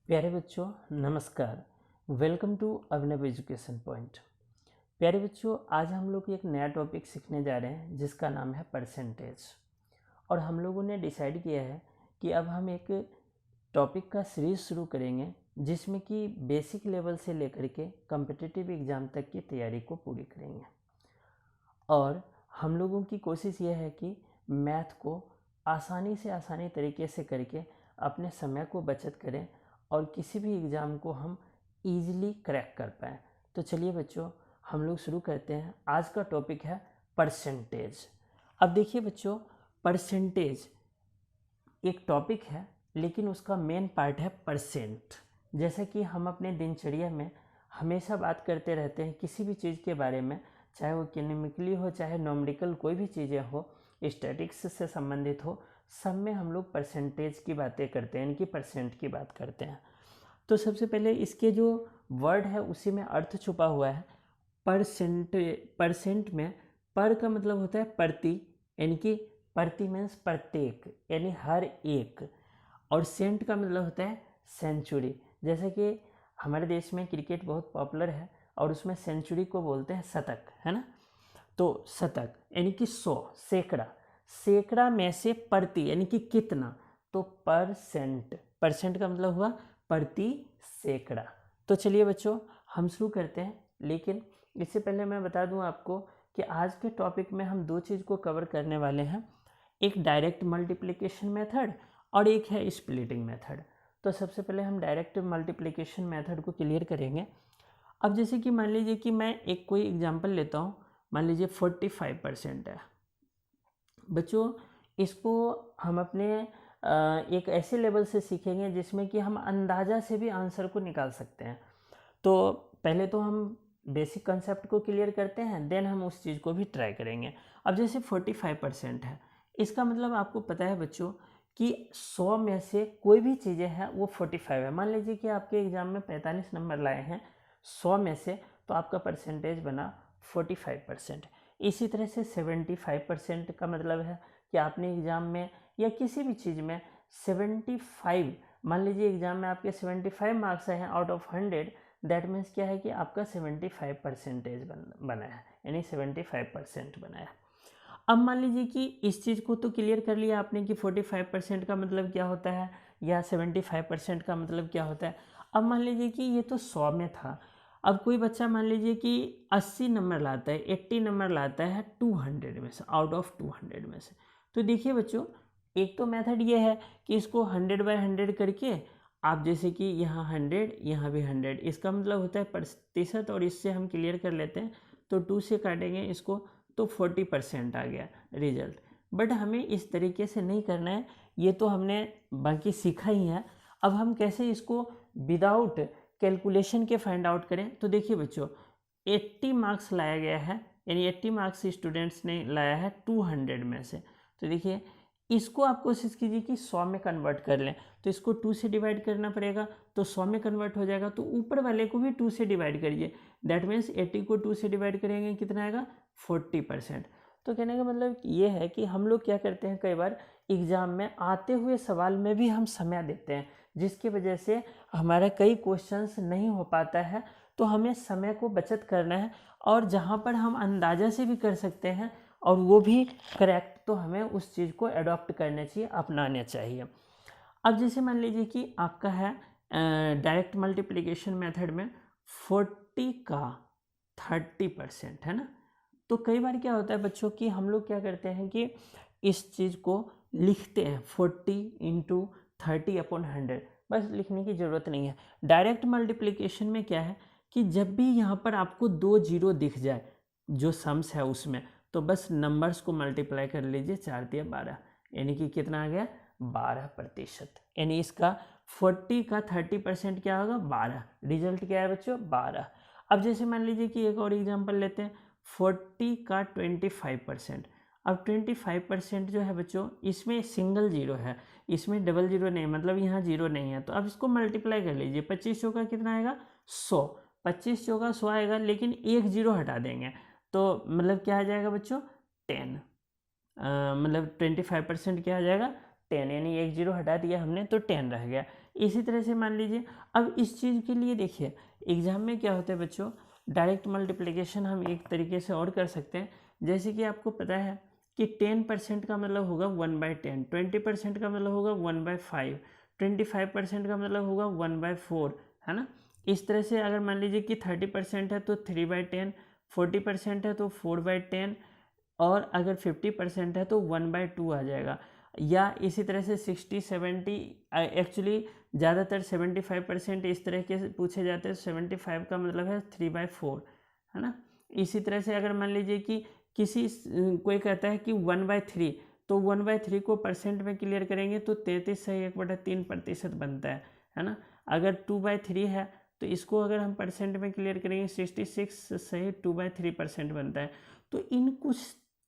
प्यारे बच्चों नमस्कार। Welcome to Abhinav education point. प्यारे बच्चों, आज हम लोग एक नया टॉपिक सीखने जा रहे हैं जिसका नाम है परसेंटेज। और हम लोगों ने डिसाइड किया है कि अब हम एक टॉपिक का सीरीज शुरू करेंगे जिसमें कि बेसिक लेवल से लेकर के कम्पिटिटिव एग्ज़ाम तक की तैयारी को पूरी करेंगे। और हम लोगों की कोशिश ये है कि मैथ को आसानी तरीके से करके अपने समय को बचत करें और किसी भी एग्ज़ाम को हम इजीली क्रैक कर पाएँ। तो चलिए बच्चों, हम लोग शुरू करते हैं। आज का टॉपिक है परसेंटेज। अब देखिए बच्चों, परसेंटेज एक टॉपिक है लेकिन उसका मेन पार्ट है परसेंट। जैसे कि हम अपने दिनचर्या में हमेशा बात करते रहते हैं किसी भी चीज़ के बारे में, चाहे वो केमिकली हो चाहे न्यूमेरिकल कोई भी चीज़ें हो, स्टैटिक्स से संबंधित हो, सब में हम लोग परसेंटेज की बातें करते हैं, इनकी परसेंट की बात करते हैं। तो सबसे पहले इसके जो वर्ड है उसी में अर्थ छुपा हुआ है। परसेंट में पर का मतलब होता है प्रति, यानी कि प्रति मीन्स प्रत्येक यानी हर एक, और सेंट का मतलब होता है सेंचुरी। जैसे कि हमारे देश में क्रिकेट बहुत पॉपुलर है और उसमें सेंचुरी को बोलते हैं शतक, है ना। तो शतक यानी कि 100, सैकड़ा, सैकड़ा में से प्रति यानी कि कितना, तो परसेंट, परसेंट का मतलब हुआ प्रति सैकड़ा। तो चलिए बच्चों हम शुरू करते हैं, लेकिन इससे पहले मैं बता दूं आपको कि आज के टॉपिक में हम दो चीज़ को कवर करने वाले हैं, एक डायरेक्ट मल्टीप्लिकेशन मेथड और एक है स्प्लिटिंग मेथड। तो सबसे पहले हम डायरेक्ट मल्टीप्लिकेशन मेथड को क्लियर करेंगे। अब जैसे कि मान लीजिए कि मैं एक कोई एग्जांपल लेता हूँ, मान लीजिए 45% है बच्चों। इसको हम अपने एक ऐसे लेवल से सीखेंगे जिसमें कि हम अंदाज़ा से भी आंसर को निकाल सकते हैं। तो पहले तो हम बेसिक कंसेप्ट को क्लियर करते हैं, देन हम उस चीज़ को भी ट्राई करेंगे। अब जैसे 45% है, इसका मतलब आपको पता है बच्चों कि 100 में से कोई भी चीज़ें हैं वो 45 है। मान लीजिए कि आपके एग्ज़ाम में 45 नंबर लाए हैं 100 में से, तो आपका परसेंटेज बना 45%। इसी तरह से 75% का मतलब है कि आपने एग्ज़ाम में या किसी भी चीज़ में 75, मान लीजिए एग्ज़ाम में आपके 75 मार्क्स आए हैं आउट ऑफ 100, दैट मीन्स क्या है कि आपका 75% बना है, यानी 75% बना है। अब मान लीजिए कि इस चीज़ को तो क्लियर कर लिया आपने कि 45% का मतलब क्या होता है या 75% का मतलब क्या होता है। अब मान लीजिए कि ये तो 100 में था, अब कोई बच्चा मान लीजिए कि 80 नंबर लाता है, 80 नंबर लाता है 200 में से, आउट ऑफ 200 में से। तो देखिए बच्चों, एक तो मेथड ये है कि इसको 100/100 करके आप, जैसे कि यहाँ 100 यहाँ भी 100, इसका मतलब होता है प्रतिशत, और इससे हम क्लियर कर लेते हैं। तो 2 से काटेंगे इसको तो 40% आ गया रिजल्ट। बट हमें इस तरीके से नहीं करना है, ये तो हमने बाकी सीखा ही है। अब हम कैसे इसको विदाउट कैलकुलेशन के फाइंड आउट करें। तो देखिए बच्चों, 80 मार्क्स लाया गया है, यानी 80 मार्क्स स्टूडेंट्स ने लाया है 200 में से। तो देखिए इसको आप कोशिश कीजिए कि 100 में कन्वर्ट कर लें। तो इसको 2 से डिवाइड करना पड़ेगा, तो 100 में कन्वर्ट हो जाएगा। तो ऊपर वाले को भी 2 से डिवाइड करिए, दैट मीन्स 80 को 2 से डिवाइड करेंगे कितना आएगा 40%। तो कहने का मतलब ये है कि हम लोग क्या करते हैं, कई बार एग्ज़ाम में आते हुए सवाल में भी हम समय देते हैं, जिसकी वजह से हमारा कई क्वेश्चंस नहीं हो पाता है। तो हमें समय को बचत करना है, और जहाँ पर हम अंदाज़ा से भी कर सकते हैं और वो भी करेक्ट, तो हमें उस चीज़ को अडॉप्ट करना चाहिए, अपनाना चाहिए। अब जैसे मान लीजिए कि आपका है डायरेक्ट मल्टीप्लिकेशन मेथड में 40 का 30% है ना। तो कई बार क्या होता है बच्चों कि हम लोग क्या करते हैं कि इस चीज़ को लिखते हैं 40 × 30/100, बस लिखने की ज़रूरत नहीं है। डायरेक्ट मल्टीप्लिकेशन में क्या है कि जब भी यहाँ पर आपको 2 जीरो दिख जाए जो सम्स है उसमें, तो बस नंबर्स को मल्टीप्लाई कर लीजिए, 4×12, यानी कि कितना आ गया 12%। यानी इसका 40 का 30% क्या होगा 12, रिजल्ट क्या है बच्चों 12। अब जैसे मान लीजिए कि एक और एग्जांपल लेते हैं, 40 का 25%। अब 25% जो है बच्चों, इसमें सिंगल जीरो है, इसमें डबल जीरो नहीं, मतलब यहाँ जीरो नहीं है। तो अब इसको मल्टीप्लाई कर लीजिए, 25 चौका कितना आएगा 100, 25 चौका 100 आएगा, लेकिन एक जीरो हटा देंगे तो मतलब क्या आ जाएगा बच्चों 10, मतलब 25% क्या आ जाएगा 10, यानी एक जीरो हटा दिया हमने तो 10 रह गया। इसी तरह से मान लीजिए अब इस चीज़ के लिए देखिए एग्जाम में क्या होता है बच्चों, डायरेक्ट मल्टीप्लिकेशन हम एक तरीके से और कर सकते हैं। जैसे कि आपको पता है कि 10% का मतलब होगा 1/10, 20% का मतलब होगा 1/5, 25% का मतलब होगा 1/4, है ना। इस तरह से अगर मान लीजिए कि 30% है तो 3/10, 40% है तो 4/10, और अगर 50% है तो 1/2 आ जाएगा। या इसी तरह से 60-70, एक्चुअली ज़्यादातर 75% इस तरह के पूछे जाते हैं। 75 का मतलब है 3/4, है ना। इसी तरह से अगर मान लीजिए कि कोई कहता है कि 1/3, तो 1/3 को परसेंट में क्लियर करेंगे तो 33.3% बनता है ना। अगर 2/3 है तो इसको अगर हम परसेंट में क्लियर करेंगे 66.2/3% बनता है। तो इन कुछ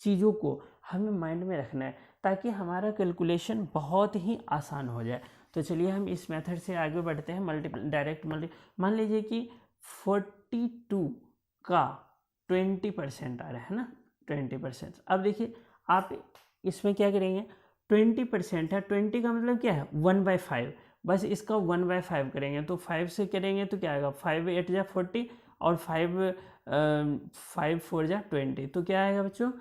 चीज़ों को हमें माइंड में रखना है ताकि हमारा कैलकुलेशन बहुत ही आसान हो जाए। तो चलिए हम इस मेथड से आगे बढ़ते हैं। डायरेक्ट मान लीजिए कि 42 का 20% आ रहा है ना, 20%। अब देखिए आप इसमें क्या करेंगे, 20% है, 20 का मतलब क्या है 1/5, बस इसका 1/5 करेंगे तो 5 से करेंगे तो क्या आएगा, 5 8 जा 40 और 5 4 जा 20, तो क्या आएगा बच्चों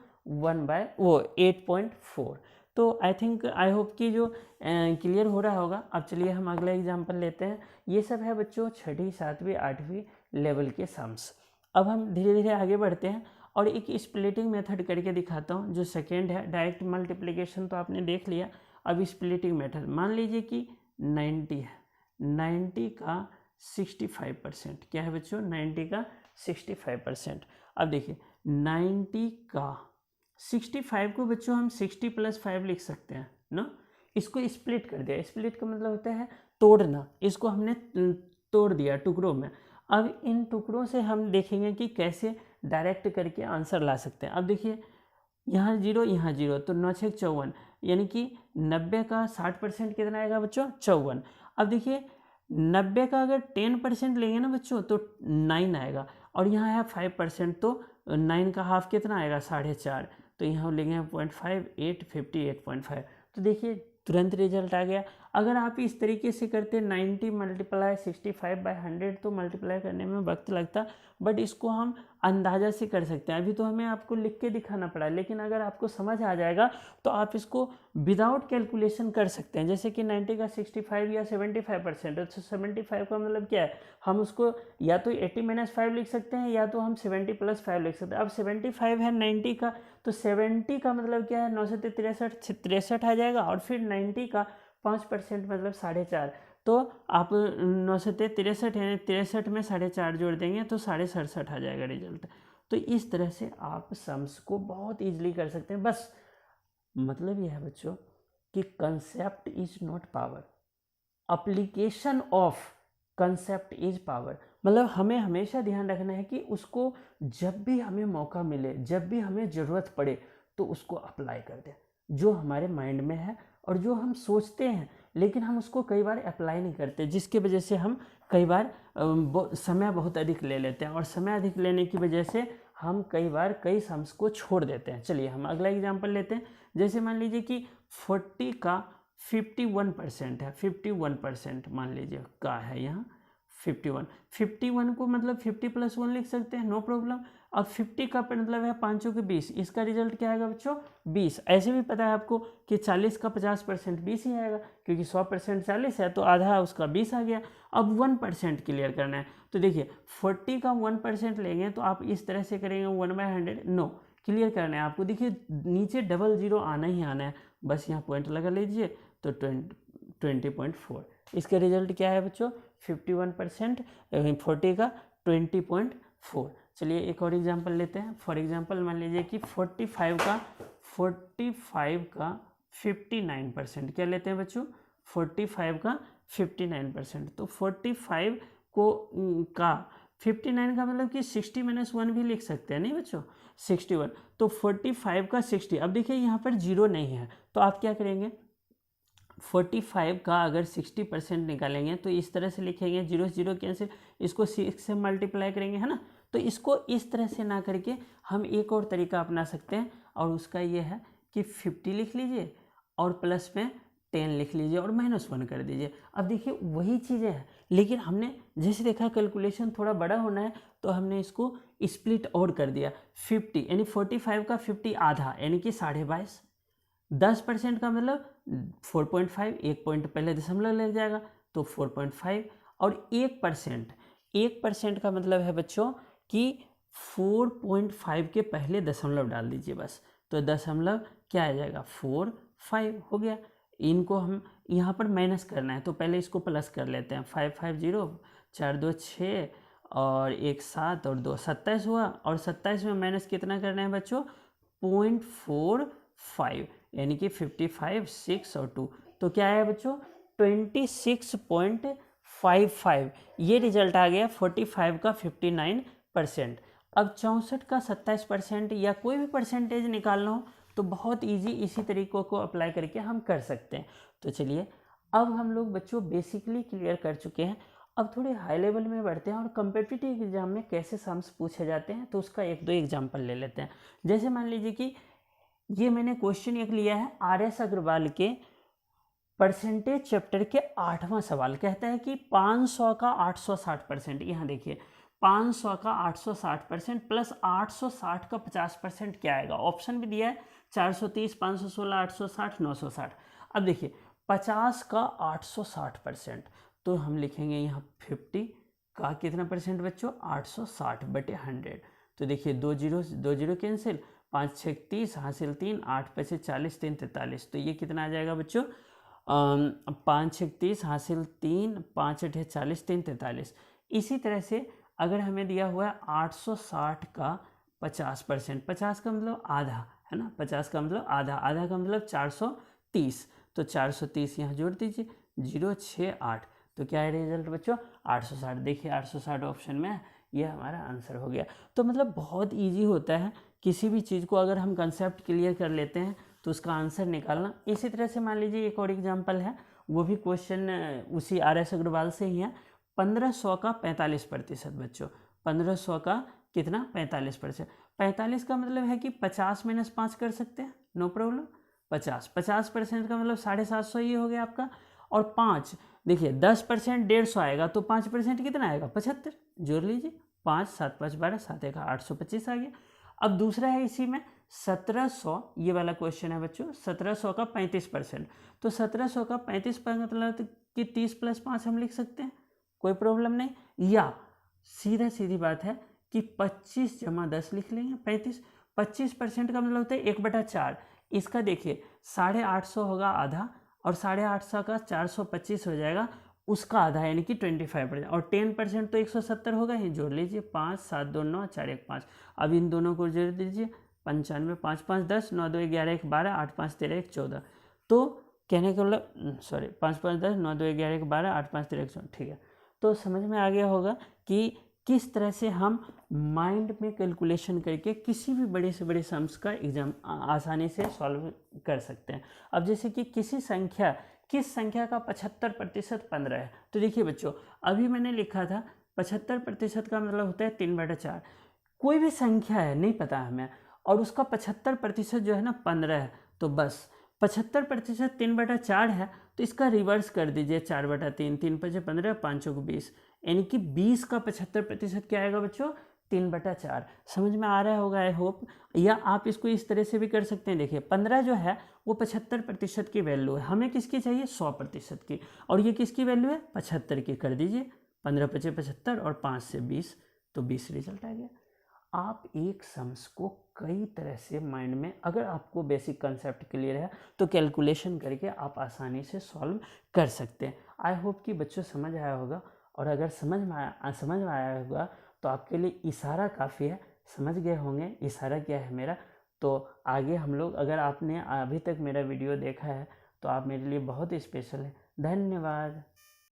8.4। तो आई होप कि जो क्लियर हो रहा होगा। अब चलिए हम अगला एग्जाम्पल लेते हैं। ये सब है बच्चों 6वीं 7वीं 8वीं लेवल के सम्स। अब हम धीरे धीरे आगे बढ़ते हैं और एक स्प्लिटिंग मेथड करके दिखाता हूँ जो सेकेंड है। डायरेक्ट मल्टीप्लिकेशन तो आपने देख लिया, अब स्प्लिटिंग मेथड। मान लीजिए कि 90 है, 90 का 65%, क्या है बच्चों 90 का 65%। अब देखिए 90 का 65 को बच्चों हम 60 + 5 लिख सकते हैं ना। इसको स्प्लिट कर दिया, स्प्लिट का मतलब होता है तोड़ना, इसको हमने तोड़ दिया टुकड़ों में। अब इन टुकड़ों से हम देखेंगे कि कैसे डायरेक्ट करके आंसर ला सकते हैं। अब देखिए यहाँ 0 यहाँ 0 तो 9 6 54, यानी कि 90 का 60% कितना आएगा बच्चों 54। अब देखिए 90 का अगर 10% लेंगे ना बच्चों तो 9 आएगा, और यहाँ है 5% तो 9 का हाफ कितना आएगा 4.5, तो यहाँ लेंगे 0.5 8 58.5। तो देखिए तुरंत रिजल्ट आ गया। अगर आप इस तरीके से करते 90 × 65/100 तो मल्टीप्लाई करने में वक्त लगता, बट इसको हम अंदाज़ा से कर सकते हैं। अभी तो हमें आपको लिख के दिखाना पड़ा, लेकिन अगर आपको समझ आ जाएगा तो आप इसको विदाउट कैलकुलेशन कर सकते हैं। जैसे कि 90 का 65 या 75% है, तो 75 का मतलब क्या है, हम उसको या तो 80 - 5 लिख सकते हैं या तो हम 70 + 5 लिख सकते हैं। अब 75 है 90 का, तो 70 का मतलब क्या है 9 से 63 आ जाएगा, और फिर 90 का 5% मतलब 4.5, तो आप 9 से 63 यानी 63 में 4.5 जोड़ देंगे तो 67.5 आ जाएगा रिजल्ट। तो इस तरह से आप सम्स को बहुत ईजिली कर सकते हैं। बस मतलब यह है बच्चों कि concept is not power, application of concept is power. मतलब हमें हमेशा ध्यान रखना है कि उसको जब भी हमें मौका मिले, जब भी हमें ज़रूरत पड़े तो उसको अप्लाई कर दें। जो हमारे माइंड में है और जो हम सोचते हैं लेकिन हम उसको कई बार अप्लाई नहीं करते, जिसकी वजह से हम कई बार समय बहुत अधिक ले लेते हैं, और समय अधिक लेने की वजह से हम कई बार कई सम्स को छोड़ देते हैं। चलिए हम अगला एग्जाम्पल लेते हैं। जैसे मान लीजिए कि 40 का 51% है, 51% मान लीजिए का है यहाँ 51 को मतलब 50 + 1 लिख सकते हैं, नो प्रॉब्लम। अब 50 का मतलब है 5 के 20, इसका रिजल्ट क्या आएगा बच्चों 20। ऐसे भी पता है आपको कि 40 का 50% 20 ही आएगा, क्योंकि 100% 40 है तो आधा उसका 20 आ गया। अब 1% क्लियर करना है, तो देखिए 40 का 1% लेंगे तो आप इस तरह से करेंगे 1/100, नो क्लियर करना है आपको। देखिए नीचे डबल जीरो आना ही आना है, बस यहाँ पॉइंट लगा लीजिए तो 20.4। इसका रिजल्ट क्या है बच्चों 51%, 40 का 20.4। चलिए एक और एग्जांपल लेते हैं। फॉर एग्जांपल मान लीजिए कि 45 का 59%, क्या लेते हैं बच्चों 45 का 59%। तो 45 को का 59 का मतलब कि 60 - 1 भी लिख सकते हैं, नहीं बच्चों 61, तो 45 का 60। अब देखिए यहाँ पर जीरो नहीं है तो आप क्या करेंगे 45 का अगर 60% निकालेंगे तो इस तरह से लिखेंगे, 0 0 कैंसिल, इसको 6 से मल्टीप्लाई करेंगे, है ना। तो इसको इस तरह से ना करके हम एक और तरीका अपना सकते हैं, और उसका ये है कि 50 लिख लीजिए और प्लस में 10 लिख लीजिए और -1 कर दीजिए। अब देखिए वही चीज़ें हैं, लेकिन हमने जैसे देखा कैलकुलेशन थोड़ा बड़ा होना है तो हमने इसको स्प्लिट और कर दिया। 50 यानी 45 का 50 आधा यानी कि 22.5। 10% का मतलब 4.5, 1 पॉइंट पहले दशमलव लग जाएगा तो 4.5। और 1% का मतलब है बच्चों कि 4.5 के पहले दशमलव डाल दीजिए बस, तो दशमलव क्या आ जाएगा 4.5 हो गया। इनको हम यहाँ पर माइनस करना है तो पहले इसको प्लस कर लेते हैं। 550, 4 2 6 और 1 7 और 2 27 हुआ। और 27 में माइनस कितना करना है बच्चों 0.45 यानी कि 55, 6 और 2 तो क्या है बच्चों 26.55। ये रिजल्ट आ गया 45 का 59%। अब 64 का 27% या कोई भी परसेंटेज निकालना हो तो बहुत इजी इसी तरीकों को अप्लाई करके हम कर सकते हैं। तो चलिए अब हम लोग बच्चों बेसिकली क्लियर कर चुके हैं। अब थोड़े हाई लेवल में बढ़ते हैं और कम्पिटिटिव एग्जाम में कैसे सम्स पूछे जाते हैं तो उसका 1-2 एग्जाम्पल ले लेते हैं। जैसे मान लीजिए कि ये मैंने क्वेश्चन एक लिया है RS अग्रवाल के परसेंटेज चैप्टर के 8वां सवाल। कहता है कि 500 का 860%। यहाँ देखिए 500 का 860% प्लस 860 का 50% क्या आएगा। ऑप्शन भी दिया है 430, 516, 860, 960। अब देखिए 50 का 860% तो हम लिखेंगे यहाँ 50 का कितना परसेंट बच्चों 860/100। तो देखिए 2 जीरो कैंसिल, 5 6 30 हासिल 3, 8 5 40, 3 43। तो ये कितना आ जाएगा बच्चों 5 6 30 हासिल 3, 5 8 40, 3 43। इसी तरह से अगर हमें दिया हुआ है 860 का 50%, 50 का मतलब आधा है ना, 50 का मतलब आधा, आधा का मतलब 430। तो 430 यहाँ जोड़ दीजिए 068। तो क्या है रिजल्ट बच्चों 860। देखिए 860 ऑप्शन में ये हमारा आंसर हो गया। तो मतलब बहुत इजी होता है किसी भी चीज़ को अगर हम कंसेप्ट क्लियर कर लेते हैं तो उसका आंसर निकालना। इसी तरह से मान लीजिए एक और एग्जांपल है, वो भी क्वेश्चन उसी RS अग्रवाल से ही है। 1500 का 45% बच्चों, 1500 का कितना 45%। 45 का मतलब है कि 50 - 5 कर सकते हैं, नो प्रॉब्लम। 50% का मतलब 750 ये हो गया आपका। और 5 देखिए 10% 150 आएगा तो 5% कितना आएगा 75। जोड़ लीजिए 5 7 5 12, 7 1 825 आ गया। अब दूसरा है इसी में 1700, ये वाला क्वेश्चन है बच्चों 1700 का 35%। तो 1700 का 35 पर मतलब कि 30 + 5 हम लिख सकते हैं, कोई प्रॉब्लम नहीं। या सीधी बात है कि 25 + 10 लिख लेंगे 35। 25% का मतलब होता है 1/4। इसका देखिए 850 होगा आधा और 850 का 425 हो जाएगा उसका आधा यानी कि 25%। और 10% तो 170 होगा ही, जोड़ लीजिए 5 7 2 9 4 1 5। अब इन दोनों को जोड़ दीजिए 95 5 5 10 9 2 11 1 12 8 5 13 1 14। तो कहने का मतलब 5 5 10 9 2 11 1 12 8 5 13 1 14। ठीक है, तो समझ में आ गया होगा कि किस तरह से हम माइंड में कैलकुलेशन करके किसी भी बड़े से बड़े सम्स का एग्जाम आसानी से सॉल्व कर सकते हैं। अब जैसे कि किस संख्या का 75% 15 है। तो देखिए बच्चों अभी मैंने लिखा था 75% का मतलब होता है 3/4। कोई भी संख्या है नहीं पता हमें और उसका 75% जो है ना 15 है, तो बस 75% 3/4 है तो इसका रिवर्स कर दीजिए 4/3, 3 5 15, 5 20 यानी कि 20 का 75% क्या आएगा बच्चों 3/4। समझ में आ रहा होगा आई होप। या आप इसको इस तरह से भी कर सकते हैं, देखिए 15 जो है वो 75% की वैल्यू है, हमें किसकी चाहिए 100% की, और ये किसकी वैल्यू है 75 की। कर दीजिए 15 × 5 = 75 और 5 से 20 तो 20 रिजल्ट आ गया। आप एक सम्स को कई तरह से माइंड में, अगर आपको बेसिक कंसेप्ट क्लियर है तो कैलकुलेशन करके आप आसानी से सॉल्व कर सकते हैं। आई होप कि बच्चों समझ आया होगा, और अगर समझ में आया होगा तो आपके लिए इशारा काफ़ी है, समझ गए होंगे इशारा क्या है मेरा। तो आगे हम लोग, अगर आपने अभी तक मेरा वीडियो देखा है तो आप मेरे लिए बहुत स्पेशल है। धन्यवाद।